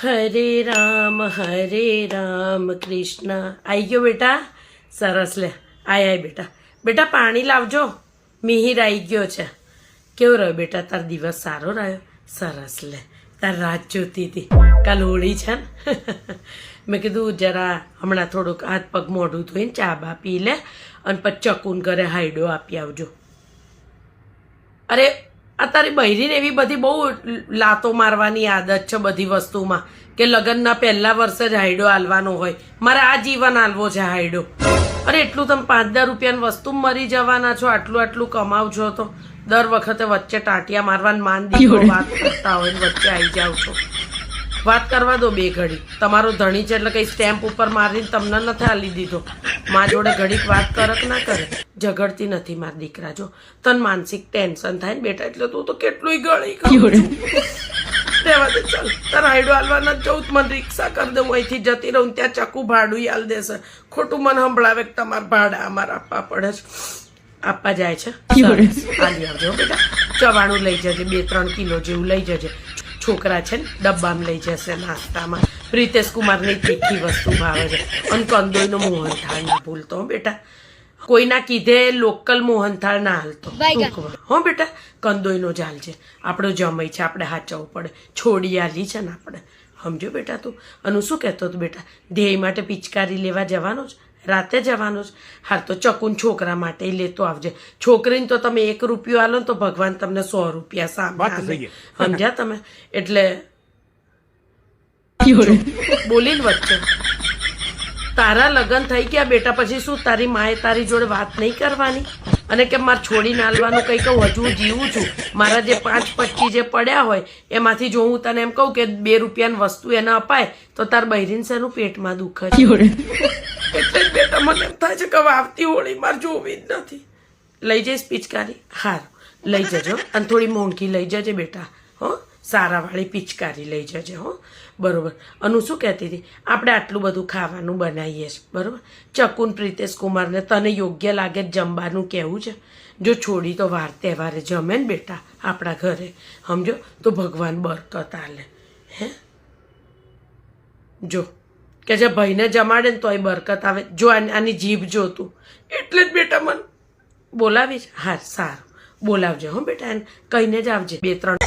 હરે રામ કૃષ્ણ આવી ગયો બેટા. સરસ લે આય બેટા. બેટા પાણી લાવજો, મિહિર આવી ગયો છે. કેવો રહ્યો બેટા તાર દિવસ? સારો રહ્યો? સરસ લે. તાર રાત જોતી હતી, કાલ હોળી છે ને. મેં કીધું જરા હમણાં થોડુંક હાથ પગ મોઢું ધોઈને ચા બા પી લે અને પછી ચકુન ઘરે હાઈડો આપી આવજો. અરે આ તારી બહેરીને એવી બધી બહુ લાતો મારવાની આદત છે બધી વસ્તુમાં કે લગ્નના પહેલા વર્ષે જ હાઈડો હાલવાનો હોય. મારે આ જીવન હાલવો છે હાઈડો. અરે એટલું તમે 5-10 રૂપિયાની વસ્તુ મરી જવાના છો, આટલું આટલું કમાવ છો તો દર વખતે વચ્ચે ટાંટિયા મારવાની માન દીકરો વાત કરતા હોય ને વચ્ચે આવી જાવ છો. વાત કરવા દો બે ઘડી. તમારો ધણી છે એટલે કઈ સ્ટેમ્પ ઉપર મારીને તમને નથી હાલી દીધો. મા જોડે ઘડીક વાત કરક ના કરે. ઝઘડતી નથી મારા દીકરા. જો તને માનસિક ટેન્શન થાય ને બેટા એટલે તું તો કેટલું ગળી રહેવા દે. ચાલ તારા હાઈડો હાલવાના જ જવું. મને રિક્ષા કરી દઉં, અહીંથી જતી રહું. ત્યાં ચકુ ભાડું હાલ દેશે. ખોટું મને સંભળાવે કે તમારા ભાડા અમારે આપવા પડે છે. આપવા જાય છે હાલી આવજો બેટા. ચવાણું લઈ જજે, 2-3 કિલો જેવું લઈ જજે. છોકરા છે ને ડબ્બામાં લઈ જશે નાસ્તામાં. પ્રિતેશ કુમારની તીખી વસ્તુ ભાવે છે. અને કંદોઈનો મોહનથાળ ના ભૂલતો હો બેટા. કોઈના કીધે લોકલ મોહનથાળ ના હાલતો. હો બેટા કંદોઈનો જ હાલ છે. આપણો જમાઈ છે, આપણે હાચવવું પડે. છોડી આલી છે ને આપણે. સમજો બેટા તું. અને શું કહેતો હતો બેટા? ધ્યેય માટે પિચકારી લેવા જવાનો જ? રાતે જવાનો જ? હાલ તો ચકુન છોકરા માટે લેતો આવજે. છોકરીને તો તમે 1 રૂપિયો આલો ને તો ભગવાન તમને 100 રૂપિયા સામે. સમજ્યા તમે? એટલે બોલીને વચ્ચે તારા લગ્ન થઈ ગયા બેટા પછી શું તારી માએ તારી જોડે વાત નહીં કરવાની? અને કે મારે છોડીને હાલવાનું કંઈ કહું? હજુ જીવું છું. મારા જે 5-25 જે પડ્યા હોય એમાંથી જો હું તને એમ કહું કે 2 રૂપિયાની વસ્તુ એને અપાય તો તાર બહેરીન શેનું પેટમાં દુખે છે? એટલે જ બેટા મને એમ થાય છે કે હવે આવતી હોળી મારે જોવી જ નથી. લઈ જઈશ પિચકારી? હારું લઈ જજો. અને થોડી મોંઘી લઈ જજે બેટા. હો સારાવાળી પિચકારી લઈ જજે. હો બરોબર. અનુ શું કહેતી હતી? આપણે આટલું બધું ખાવાનું બનાવીએ છીએ બરોબર. ચકુન પ્રિતેશ કુમારને તને યોગ્ય લાગે જમવાનું કહેવું છે? જો છોડી તો વાર તહેવારે જમે ને બેટા આપણા ઘરે. સમજો તો ભગવાન બરકત આલે. હે જો કે જે ભાઈને જમાડે ને તોય બરકત આવે. જો આની જીભ જોતું એટલે જ બેટા મને બોલાવીશ. હા સારું બોલાવજે હો બેટા. એને કહીને જ આવજે 2-3